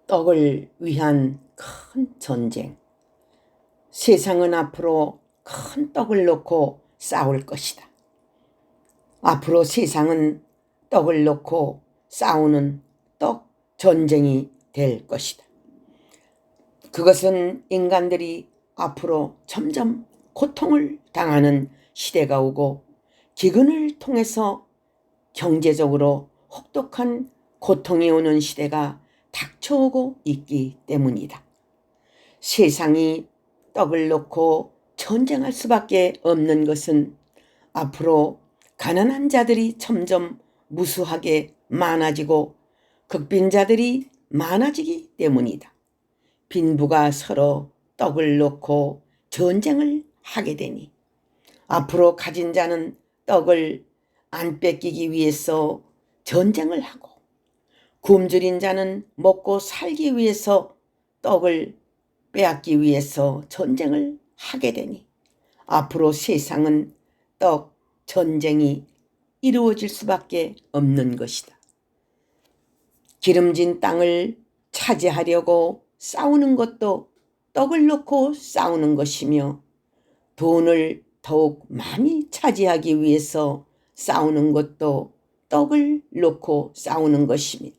떡을 위한 큰 전쟁. 세상은 앞으로 큰 떡을 놓고 싸울 것이다. 앞으로 세상은 떡을 놓고 싸우는 떡 전쟁이 될 것이다. 그것은 인간들이 앞으로 점점 고통을 당하는 시대가 오고 기근을 통해서 경제적으로 혹독한 고통이 오는 시대가 닥쳐오고 있기 때문이다. 세상이 떡을 놓고 전쟁할 수밖에 없는 것은 앞으로 가난한 자들이 점점 무수하게 많아지고 극빈자들이 많아지기 때문이다. 빈부가 서로 떡을 놓고 전쟁을 하게 되니 앞으로 가진 자는 떡을 안 뺏기기 위해서 전쟁을 하고 굶주린 자는 먹고 살기 위해서 떡을 빼앗기 위해서 전쟁을 하게 되니 앞으로 세상은 떡 전쟁이 이루어질 수밖에 없는 것이다. 기름진 땅을 차지하려고 싸우는 것도 떡을 놓고 싸우는 것이며 돈을 더욱 많이 차지하기 위해서 싸우는 것도 떡을 놓고 싸우는 것이며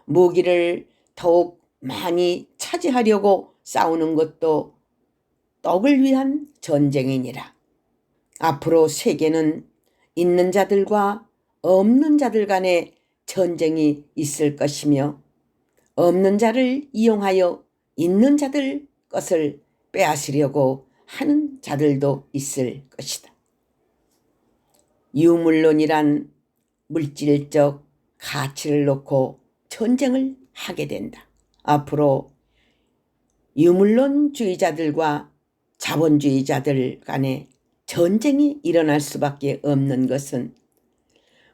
무기를 더욱 많이 차지하려고 싸우는 것도 떡을 위한 전쟁이니라. 앞으로 세계는 있는 자들과 없는 자들 간의 전쟁이 있을 것이며 없는 자를 이용하여 있는 자들 것을 빼앗으려고 하는 자들도 있을 것이다. 유물론이란 물질적 가치를 놓고 전쟁을 하게 된다. 앞으로 유물론주의자들과 자본주의자들 간의 전쟁이 일어날 수밖에 없는 것은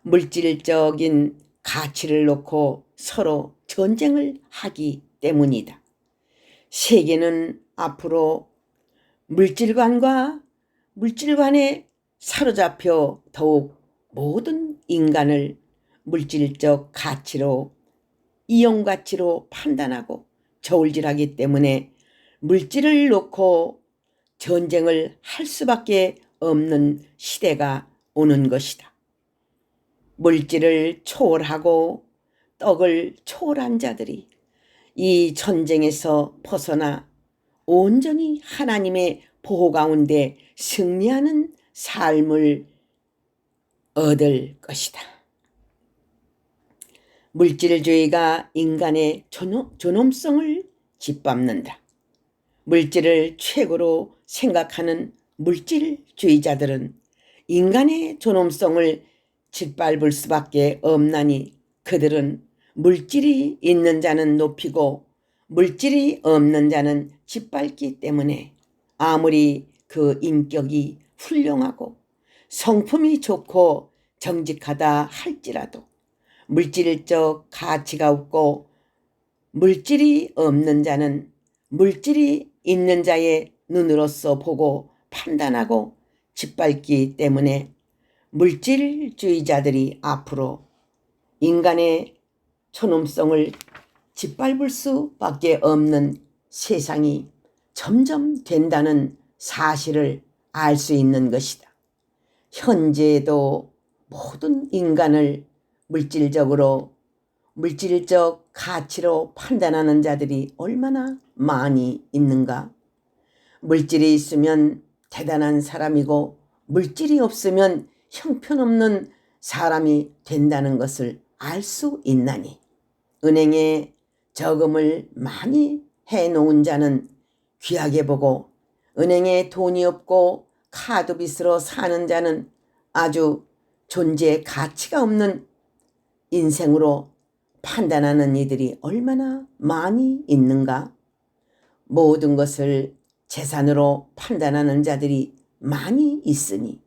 물질적인 가치를 놓고 서로 전쟁을 하기 때문이다. 세계는 앞으로 물질관에 사로잡혀 더욱 모든 인간을 물질적 가치로 이용가치로 판단하고 저울질하기 때문에 물질을 놓고 전쟁을 할 수밖에 없는 시대가 오는 것이다. 물질을 초월하고 떡을 초월한 자들이 이 전쟁에서 벗어나 온전히 하나님의 보호 가운데 승리하는 삶을 얻을 것이다. 물질주의가 인간의 존엄성을 짓밟는다. 물질을 최고로 생각하는 물질주의자들은 인간의 존엄성을 짓밟을 수밖에 없나니 그들은 물질이 있는 자는 높이고 물질이 없는 자는 짓밟기 때문에 아무리 그 인격이 훌륭하고 성품이 좋고 정직하다 할지라도 물질적 가치가 없고 물질이 없는 자는 물질이 있는 자의 눈으로서 보고 판단하고 짓밟기 때문에 물질주의자들이 앞으로 인간의 존엄성을 짓밟을 수밖에 없는 세상이 점점 된다는 사실을 알 수 있는 것이다. 현재에도 모든 인간을 물질적 가치로 판단하는 자들이 얼마나 많이 있는가? 물질이 있으면 대단한 사람이고 물질이 없으면 형편없는 사람이 된다는 것을 알 수 있나니 은행에 저금을 많이 해놓은 자는 귀하게 보고 은행에 돈이 없고 카드빚으로 사는 자는 아주 존재의 가치가 없는 인생으로 판단하는 이들이 얼마나 많이 있는가? 모든 것을 재산으로 판단하는 자들이 많이 있으니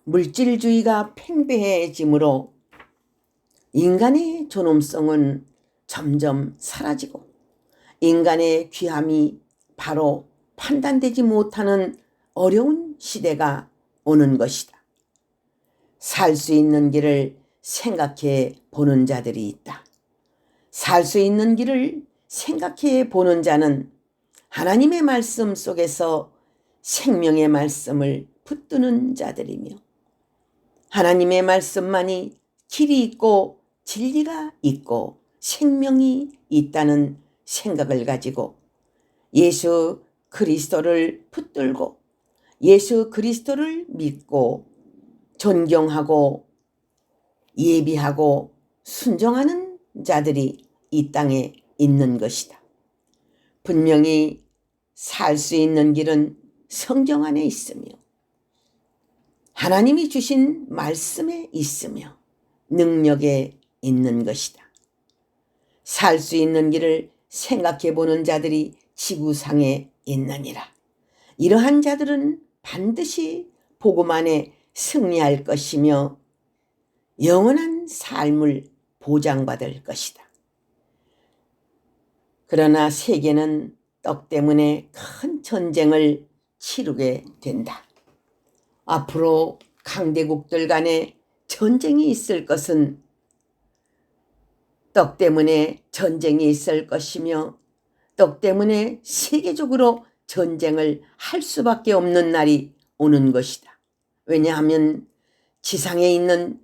물질주의가 팽배해지므로 인간의 존엄성은 점점 사라지고 인간의 귀함이 바로 판단되지 못하는 어려운 시대가 오는 것이다. 살 수 있는 길을 생각해 보는 자들이 있다. 살 수 있는 길을 생각해 보는 자는 하나님의 말씀 속에서 생명의 말씀을 붙드는 자들이며 하나님의 말씀만이 길이 있고 진리가 있고 생명이 있다는 생각을 가지고 예수 그리스도를 붙들고 예수 그리스도를 믿고 존경하고 예비하고 순종하는 자들이 이 땅에 있는 것이다. 분명히 살 수 있는 길은 성경 안에 있으며 하나님이 주신 말씀에 있으며 능력에 있는 것이다. 살 수 있는 길을 생각해 보는 자들이 지구상에 있느니라. 이러한 자들은 반드시 복음 안에 승리할 것이며 영원한 삶을 보장받을 것이다. 그러나 세계는 떡 때문에 큰 전쟁을 치르게 된다. 앞으로 강대국들 간에 전쟁이 있을 것은 떡 때문에 전쟁이 있을 것이며 떡 때문에 세계적으로 전쟁을 할 수밖에 없는 날이 오는 것이다. 왜냐하면 지상에 있는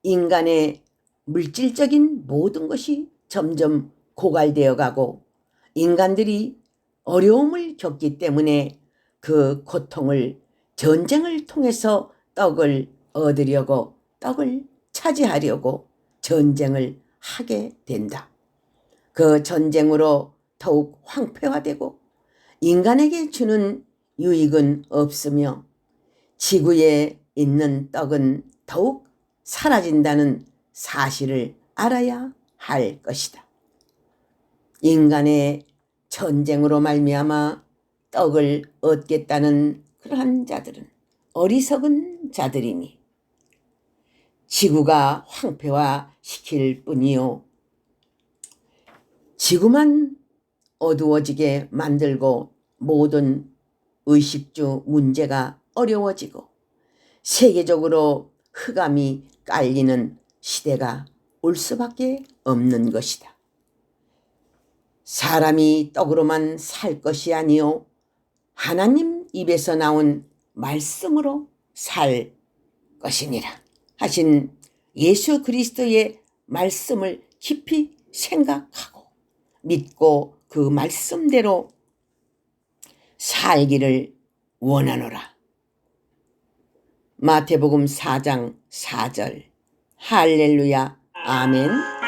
인간의 물질적인 모든 것이 점점 고갈되어 가고 인간들이 어려움을 겪기 때문에 그 고통을 전쟁을 통해서 떡을 얻으려고 떡을 차지하려고 전쟁을 하게 된다. 그 전쟁으로 더욱 황폐화되고 인간에게 주는 유익은 없으며 지구에 있는 떡은 더욱 사라진다는 사실을 알아야 할 것이다. 인간의 전쟁으로 말미암아 떡을 얻겠다는 그러한 자들은 어리석은 자들이니 지구가 황폐화시킬 뿐이요 지구만 어두워지게 만들고 모든 의식주 문제가 어려워지고 세계적으로 흑암이 깔리는 시대가 올 수밖에 없는 것이다. 사람이 떡으로만 살 것이 아니요 하나님 입에서 나온 말씀으로 살 것이니라 하신 예수 그리스도의 말씀을 깊이 생각하고 믿고 그 말씀대로 살기를 원하노라. 마태복음 4장 4절 할렐루야 아멘.